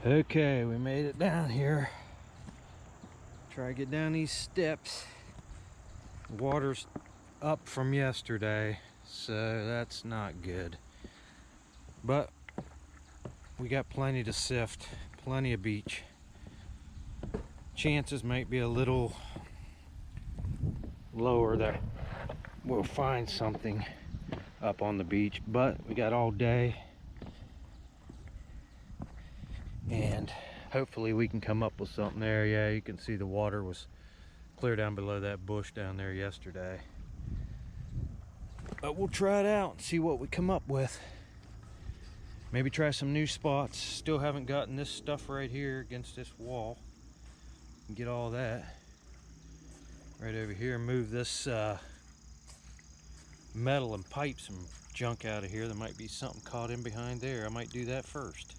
Okay, we made it down here. Try to get down these steps. Water's up from yesterday, so that's not good. But we got plenty to sift, plenty of beach. Chances might be a little lower that we'll find something up on the beach, but we got all day. And hopefully we can come up with something there. Yeah, you can see the water was clear down below that bush down there yesterday. But we'll try it out and see what we come up with. Maybe try some new spots. Still haven't gotten this stuff right here against this wall. Get all that right over here. Move this metal and pipes and junk out of here. There might be something caught in behind there. I might do that first.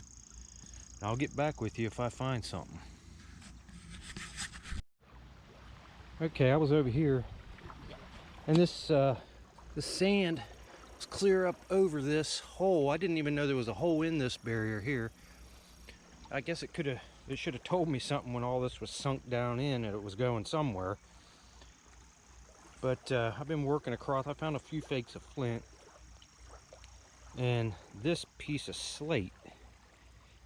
I'll get back with you if I find something. Okay, I was over here, and this the sand was clear up over this hole. I didn't even know there was a hole in this barrier here. I guess it should have told me something when all this was sunk down in and it was going somewhere. But I've been working across. I found a few flakes of flint, and this piece of slate.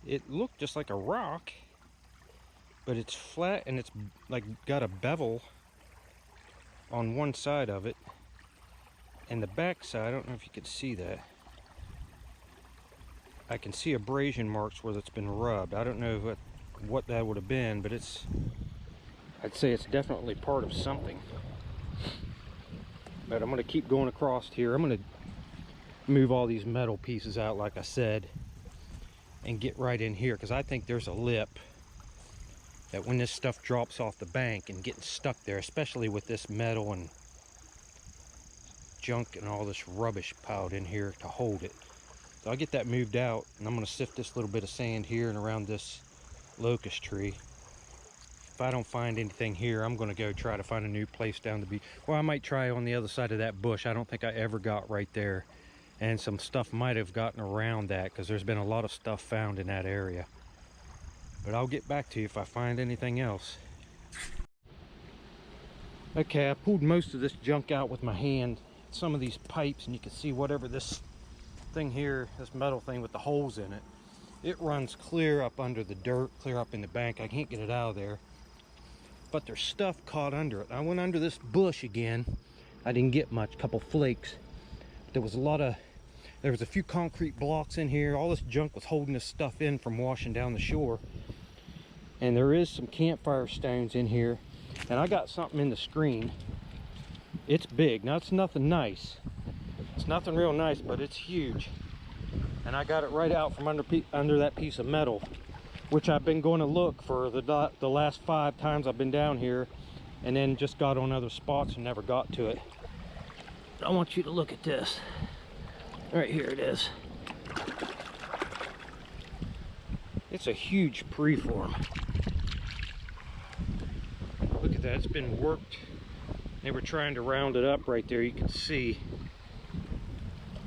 It looked just like a rock, but it's flat and it's like got a bevel on one side of it, and the back side, I don't know if you could see that. I can see abrasion marks where it's been rubbed. I don't know what that would have been, but I'd say it's definitely part of something. But I'm going to keep going across here. I'm going to move all these metal pieces out like I said and get right in here, because I think there's a lip that when this stuff drops off the bank and getting stuck there, especially with this metal and junk and all this rubbish piled in here to hold it. So I'll get that moved out, and I'm going to sift this little bit of sand here and around this locust tree. If I don't find anything here, I'm going to go try to find a new place down the beach. Well, I might try on the other side of that bush. I don't think I ever got right there. And some stuff might have gotten around that, because there's been a lot of stuff found in that area. But I'll get back to you if I find anything else. Okay, I pulled most of this junk out with my hand. Some of these pipes, and you can see whatever this thing here, this metal thing with the holes in it. It runs clear up under the dirt, clear up in the bank. I can't get it out of there. But there's stuff caught under it. I went under this bush again. I didn't get much, couple flakes. There was a few concrete blocks in here. All this junk was holding this stuff in from washing down the shore. And there is some campfire stones in here. And I got something in the screen. It's big. Now, it's nothing nice. It's nothing real nice, but it's huge. And I got it right out from under that piece of metal, which I've been going to look for the last 5 times I've been down here, and then just got on other spots and never got to it. I want you to look at this. Right here it is. It's a huge preform. Look at that, it's been worked. They were trying to round it up right there. You can see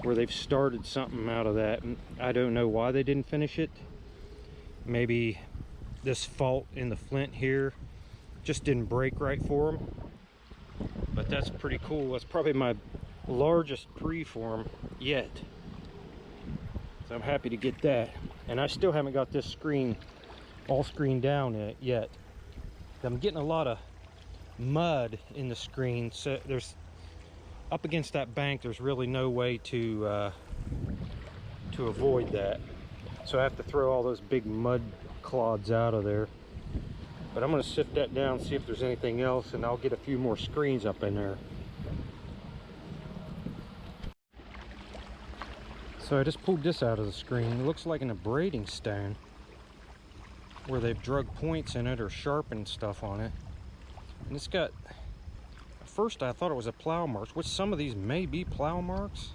where they've started something out of that. And I don't know why they didn't finish it. Maybe this fault in the flint here just didn't break right for them. But that's pretty cool. That's probably my largest preform yet, so I'm happy to get that. And I still haven't got this screen all screened down yet. I'm getting a lot of mud in the screen, so there's up against that bank, there's really no way to avoid that, so I have to throw all those big mud clods out of there. But I'm going to sift that down, see if there's anything else, and I'll get a few more screens up in there. So I just pulled this out of the screen. It looks like an abrading stone where they've drug points in it or sharpened stuff on it. And it's got, at first I thought it was a plow marks, which some of these may be plow marks.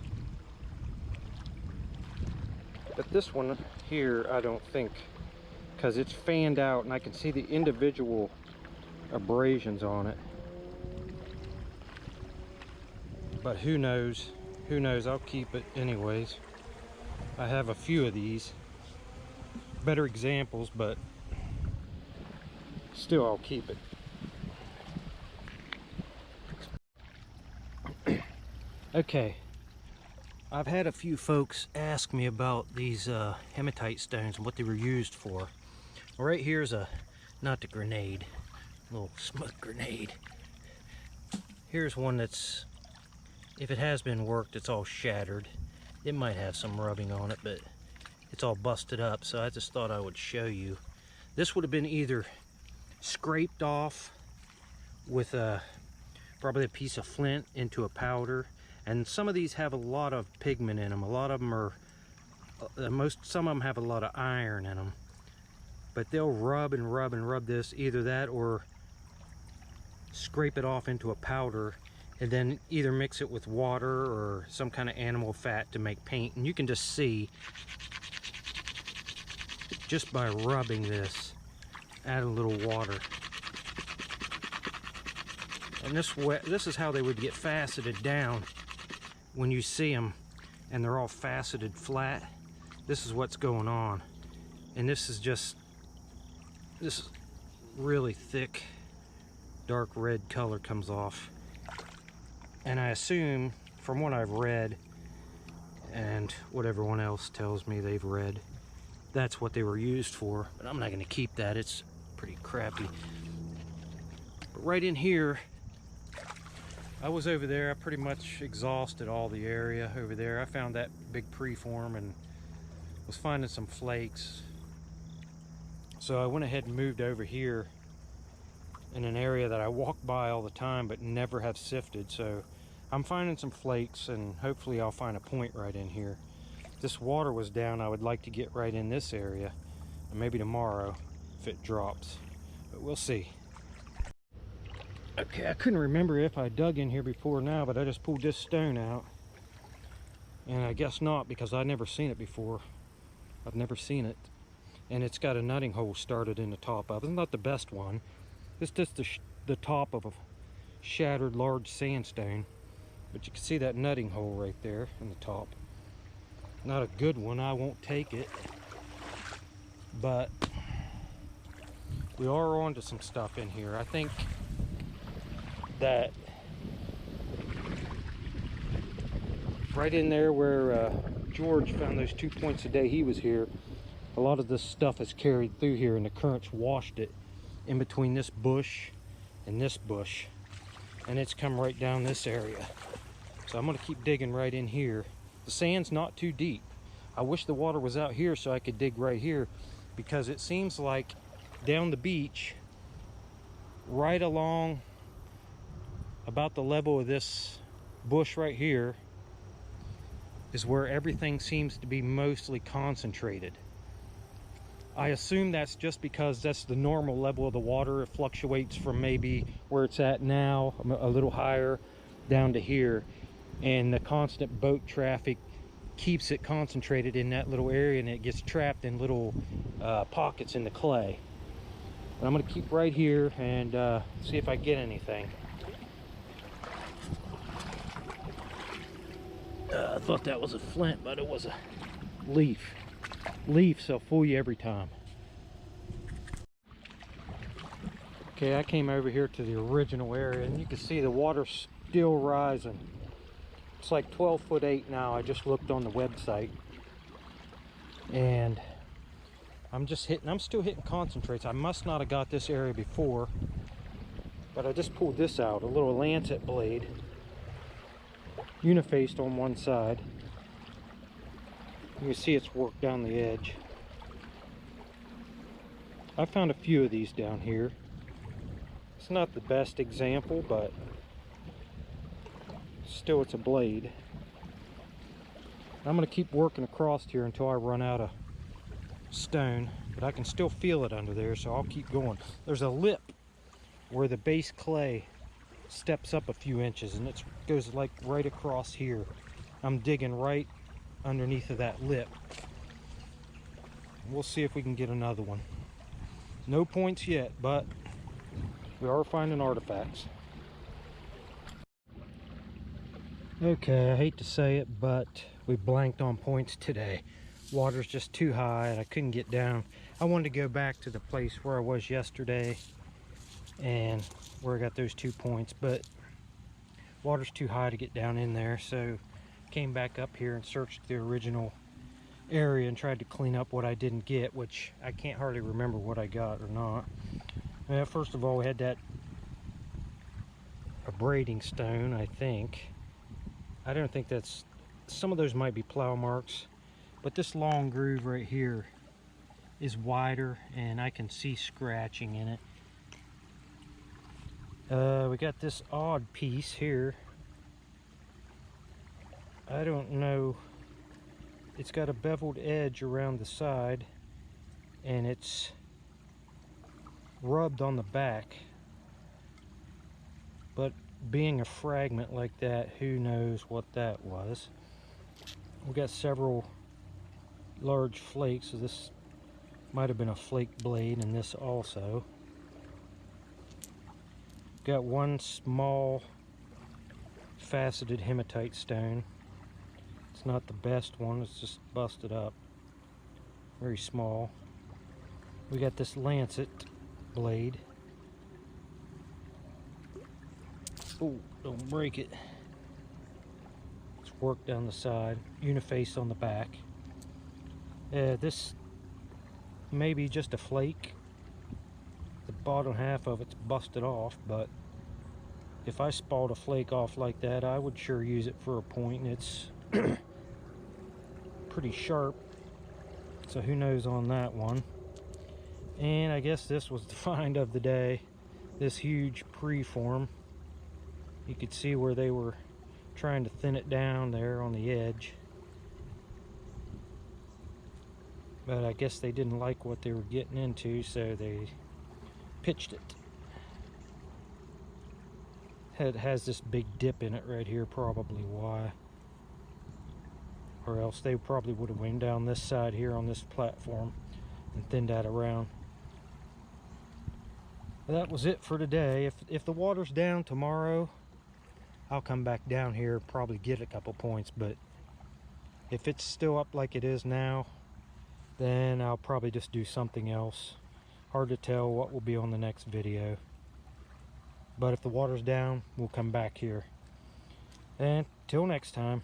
But this one here, I don't think, because it's fanned out and I can see the individual abrasions on it. But who knows? Who knows? I'll keep it anyways. I have a few of these. better examples, but still I'll keep it. Okay, I've had a few folks ask me about these hematite stones and what they were used for. Well, right here's not the grenade, little smoke grenade. Here's one that's, if it has been worked, it's all shattered. It might have some rubbing on it, but it's all busted up, so I just thought I would show you. This would have been either scraped off with probably a piece of flint into a powder, and some of these have a lot of pigment in them. A lot of them are, some of them have a lot of iron in them, but they'll rub and rub and rub this, either that or scrape it off into a powder and then either mix it with water or some kind of animal fat to make paint. And you can just see, just by rubbing this, add a little water. And this is how they would get faceted down when you see them and they're all faceted flat. This is what's going on. And this is really thick, dark red color comes off. And I assume, from what I've read and what everyone else tells me they've read, that's what they were used for. But I'm not going to keep that, it's pretty crappy. But right in here, I was over there, I pretty much exhausted all the area over there. I found that big preform and was finding some flakes. So I went ahead and moved over here in an area that I walk by all the time but never have sifted. So I'm finding some flakes, and hopefully I'll find a point right in here. If this water was down, I would like to get right in this area, and maybe tomorrow if it drops, but we'll see. Okay, I couldn't remember if I dug in here before now, but I just pulled this stone out, and I guess not, because I've never seen it before. I've never seen it, and it's got a nutting hole started in the top of it. It's not the best one. It's just the top of a shattered large sandstone, but you can see that nutting hole right there in the top. Not a good one, I won't take it, but we are onto some stuff in here. I think that right in there where George found those 2 points a day he was here, a lot of this stuff is carried through here and the currents washed it in between this bush and this bush, and it's come right down this area. So I'm going to keep digging right in here. The sand's not too deep. I wish the water was out here so I could dig right here, because it seems like down the beach, right along about the level of this bush right here, is where everything seems to be mostly concentrated. I assume that's just because that's the normal level of the water. It fluctuates from maybe where it's at now, a little higher, down to here. And the constant boat traffic keeps it concentrated in that little area, and it gets trapped in little pockets in the clay. But I'm going to keep right here and see if I get anything. I thought that was a flint, but it was a leaf. Leafs will fool you every time. Okay, I came over here to the original area, and you can see the water's still rising. It's like 12'8" now. I just looked on the website, and I'm still hitting concentrates. I must not have got this area before, but I just pulled this out, a little lancet blade, unifaced on one side. You can see it's worked down the edge. I found a few of these down here. It's not the best example, but still it's a blade. I'm going to keep working across here until I run out of stone, but I can still feel it under there, so I'll keep going. There's a lip where the base clay steps up a few inches, and it goes like right across here. I'm digging right underneath of that lip. We'll see if we can get another one. No points yet, but we are finding artifacts. Okay, I hate to say it, but we blanked on points today. water's just too high and I couldn't get down. I wanted to go back to the place where I was yesterday and where I got those 2 points, but water's too high to get down in there, so came back up here and searched the original area and tried to clean up what I didn't get, which I can't hardly remember what I got or not. Well, first of all, we had that a braiding stone, I think. I don't think that's, some of those might be plow marks, but this long groove right here is wider and I can see scratching in it. We got this odd piece here. I don't know. It's got a beveled edge around the side and it's rubbed on the back. But being a fragment like that, who knows what that was. We got several large flakes, so this might have been a flake blade, and this also. Got one small faceted hematite stone. It's not the best one, it's just busted up. Very small. We got this lancet blade. Oh, don't break it. It's worked down the side, uniface on the back. This may be just a flake. The bottom half of it's busted off, but if I spalled a flake off like that, I would sure use it for a point, and it's pretty sharp, so who knows on that one. And I guess this was the find of the day, this huge preform. You could see where they were trying to thin it down there on the edge, but I guess they didn't like what they were getting into, so they pitched it. It has this big dip in it right here, probably why. Or else they probably would have went down this side here on this platform and thinned that around. That was it for today. If the water's down tomorrow, I'll come back down here, probably get a couple points, but if it's still up like it is now, then I'll probably just do something else. Hard to tell what will be on the next video. But if the water's down, we'll come back here. And till next time.